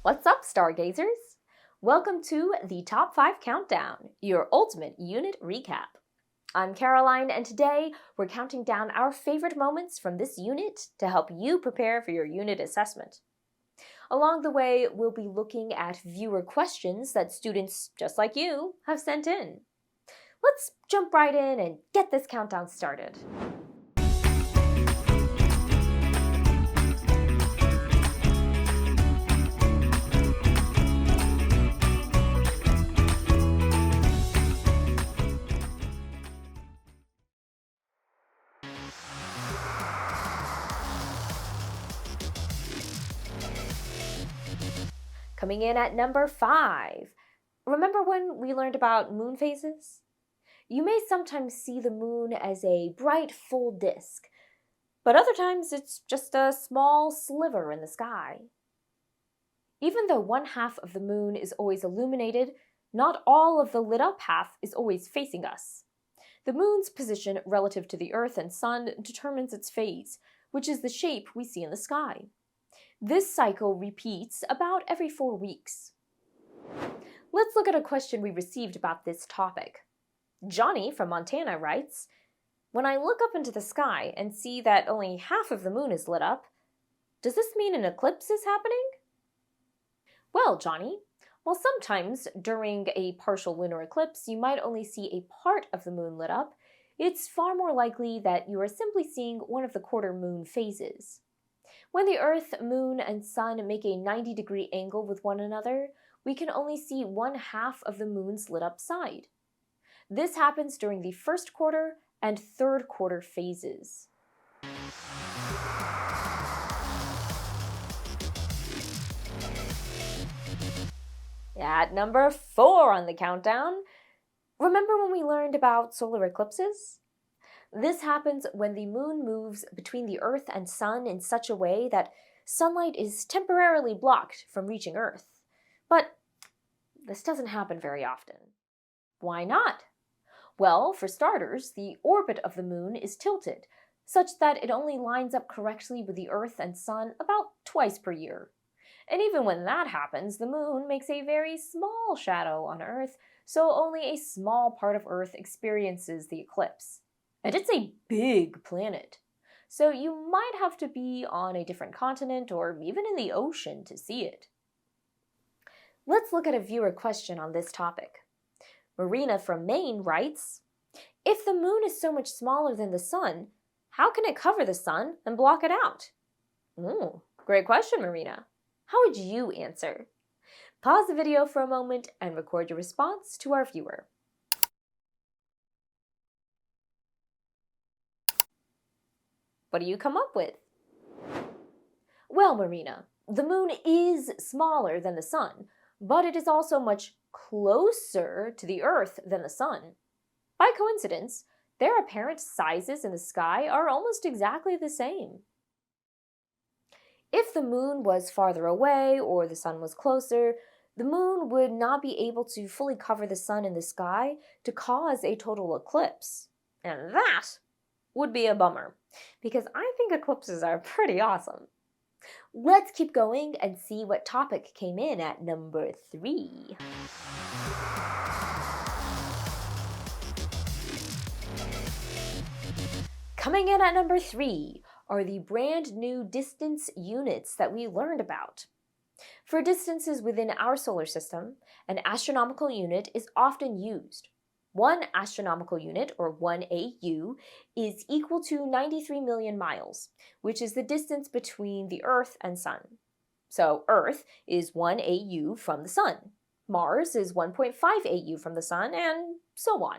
What's up, stargazers? Welcome to the Top 5 Countdown, your ultimate unit recap. I'm Caroline, and today we're counting down our favorite moments from this unit to help you prepare for your unit assessment. Along the way, we'll be looking at viewer questions that students just like you have sent in. Let's jump right in and get this countdown started. Coming in at number 5. Remember when we learned about moon phases? You may sometimes see the moon as a bright full disk, but other times it's just a small sliver in the sky. Even though one half of the moon is always illuminated, not all of the lit up half is always facing us. The moon's position relative to the Earth and Sun determines its phase, which is the shape we see in the sky. This cycle repeats about every 4 weeks. Let's look at a question we received about this topic. Johnny from Montana writes, "When I look up into the sky and see that only half of the moon is lit up, does this mean an eclipse is happening?" Well, Johnny, while sometimes during a partial lunar eclipse you might only see a part of the moon lit up, it's far more likely that you are simply seeing one of the quarter moon phases. When the Earth, Moon, and Sun make a 90-degree angle with one another, we can only see one half of the moon's lit up side. This happens during the first quarter and third quarter phases. At number 4 on the countdown, remember when we learned about solar eclipses? This happens when the moon moves between the Earth and Sun in such a way that sunlight is temporarily blocked from reaching Earth. But this doesn't happen very often. Why not? Well, for starters, the orbit of the moon is tilted, such that it only lines up correctly with the Earth and Sun about twice per year. And even when that happens, the moon makes a very small shadow on Earth, so only a small part of Earth experiences the eclipse. And it's a big planet, so you might have to be on a different continent or even in the ocean to see it. Let's look at a viewer question on this topic. Marina from Maine writes, "If the moon is so much smaller than the sun, how can it cover the sun and block it out?" Great question, Marina. How would you answer? Pause the video for a moment and record your response to our viewer. What do you come up with? Well, Marina, the moon is smaller than the sun, but it is also much closer to the Earth than the sun. By coincidence, their apparent sizes in the sky are almost exactly the same. If the moon was farther away or the sun was closer, the moon would not be able to fully cover the sun in the sky to cause a total eclipse. And that would be a bummer, because I think eclipses are pretty awesome. Let's keep going and see what topic came in at number 3. Coming in at number 3 are the brand new distance units that we learned about. For distances within our solar system, an astronomical unit is often used. 1 astronomical unit, or 1 AU, is equal to 93 million miles, which is the distance between the Earth and Sun. So Earth is 1 AU from the Sun, Mars is 1.5 AU from the Sun, and so on.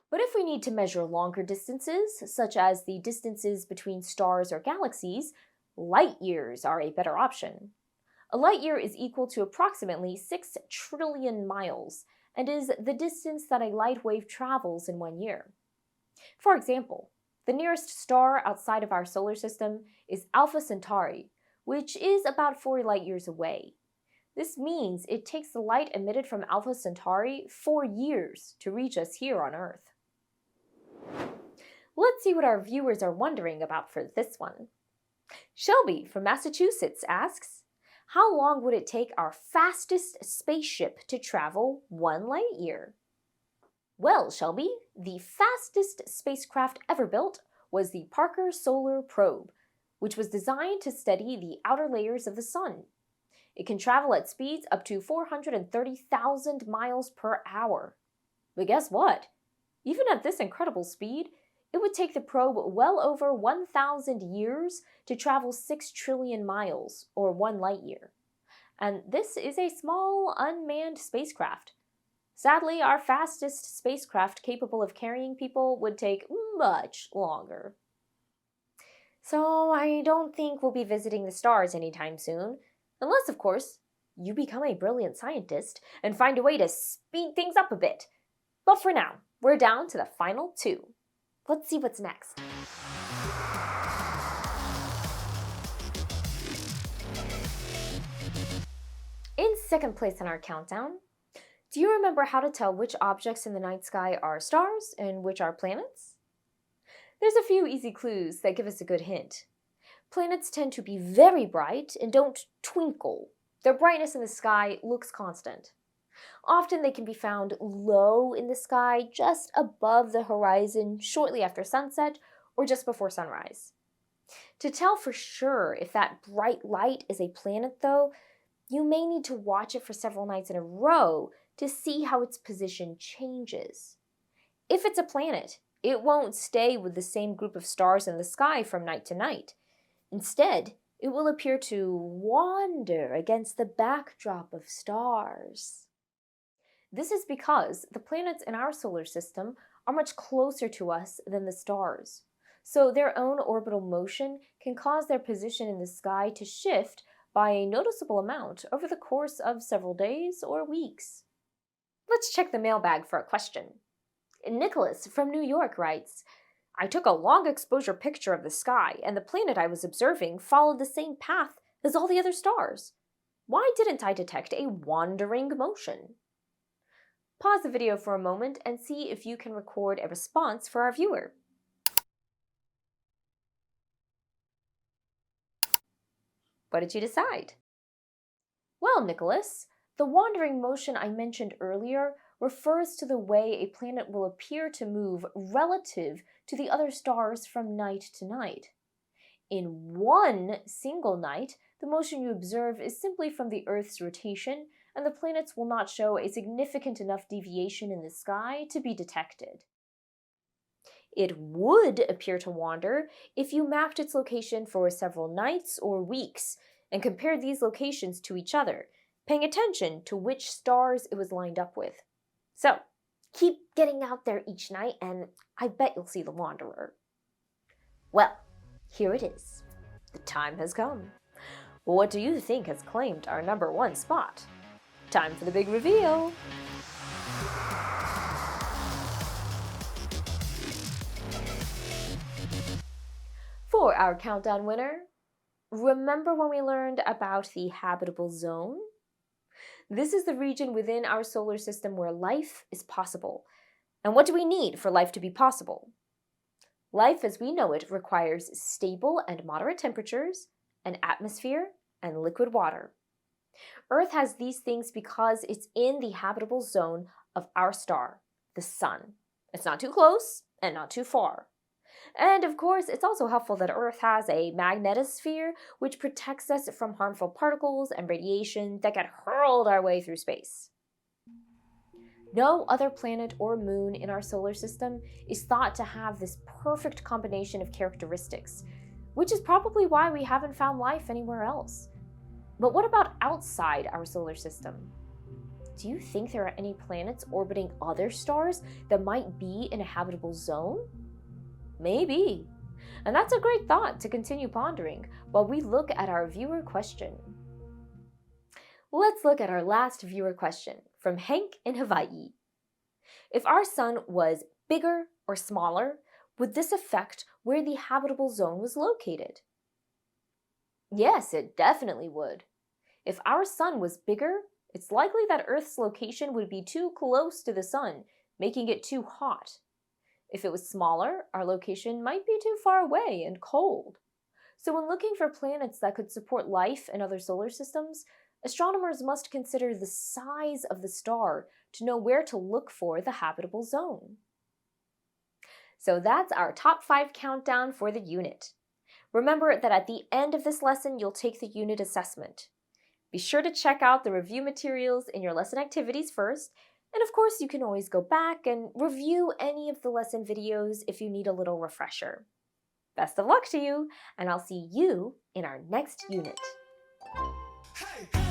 But if we need to measure longer distances, such as the distances between stars or galaxies, light years are a better option. A light year is equal to approximately 6 trillion miles, and is the distance that a light wave travels in 1 year. For example, the nearest star outside of our solar system is Alpha Centauri, which is about 4 light years away. This means it takes the light emitted from Alpha Centauri 4 years to reach us here on Earth. Let's see what our viewers are wondering about for this one. Shelby from Massachusetts asks, how long would it take our fastest spaceship to travel 1 light year? Well, Shelby, the fastest spacecraft ever built was the Parker Solar Probe, which was designed to study the outer layers of the sun. It can travel at speeds up to 430,000 miles per hour. But guess what? Even at this incredible speed, it would take the probe well over 1,000 years to travel 6 trillion miles, or 1 light year. And this is a small, unmanned spacecraft. Sadly, our fastest spacecraft capable of carrying people would take much longer. So I don't think we'll be visiting the stars anytime soon, unless, of course, you become a brilliant scientist and find a way to speed things up a bit. But for now, we're down to the final 2. Let's see what's next. In second place in our countdown, do you remember how to tell which objects in the night sky are stars and which are planets? There's a few easy clues that give us a good hint. Planets tend to be very bright and don't twinkle. Their brightness in the sky looks constant. Often they can be found low in the sky, just above the horizon shortly after sunset or just before sunrise. To tell for sure if that bright light is a planet, though, you may need to watch it for several nights in a row to see how its position changes. If it's a planet, it won't stay with the same group of stars in the sky from night to night. Instead, it will appear to wander against the backdrop of stars. This is because the planets in our solar system are much closer to us than the stars, so their own orbital motion can cause their position in the sky to shift by a noticeable amount over the course of several days or weeks. Let's check the mailbag for a question. Nicholas from New York writes, I took a long exposure picture of the sky, and the planet I was observing followed the same path as all the other stars. Why didn't I detect a wandering motion? Pause the video for a moment and see if you can record a response for our viewer. What did you decide? Well, Nicholas, the wandering motion I mentioned earlier refers to the way a planet will appear to move relative to the other stars from night to night. In one single night, the motion you observe is simply from the Earth's rotation, and the planets will not show a significant enough deviation in the sky to be detected. It would appear to wander if you mapped its location for several nights or weeks and compared these locations to each other, paying attention to which stars it was lined up with. So, keep getting out there each night and I bet you'll see the wanderer. Well, here it is. The time has come. What do you think has claimed our #1 spot? Time for the big reveal. For our countdown winner, remember when we learned about the habitable zone? This is the region within our solar system where life is possible. And what do we need for life to be possible? Life as we know it requires stable and moderate temperatures, an atmosphere, and liquid water. Earth has these things because it's in the habitable zone of our star, the Sun. It's not too close and not too far. And of course, it's also helpful that Earth has a magnetosphere, which protects us from harmful particles and radiation that get hurled our way through space. No other planet or moon in our solar system is thought to have this perfect combination of characteristics, which is probably why we haven't found life anywhere else. But what about outside our solar system? Do you think there are any planets orbiting other stars that might be in a habitable zone? Maybe. And that's a great thought to continue pondering while we look at our viewer question. Let's look at our last viewer question from Hank in Hawaii. If our sun was bigger or smaller, would this affect where the habitable zone was located? Yes, it definitely would. If our sun was bigger, it's likely that Earth's location would be too close to the sun, making it too hot. If it was smaller, our location might be too far away and cold. So, when looking for planets that could support life in other solar systems, astronomers must consider the size of the star to know where to look for the habitable zone. So, that's our top 5 countdown for the unit. Remember that at the end of this lesson, you'll take the unit assessment. Be sure to check out the review materials in your lesson activities first, and of course, you can always go back and review any of the lesson videos if you need a little refresher. Best of luck to you, and I'll see you in our next unit. Hey!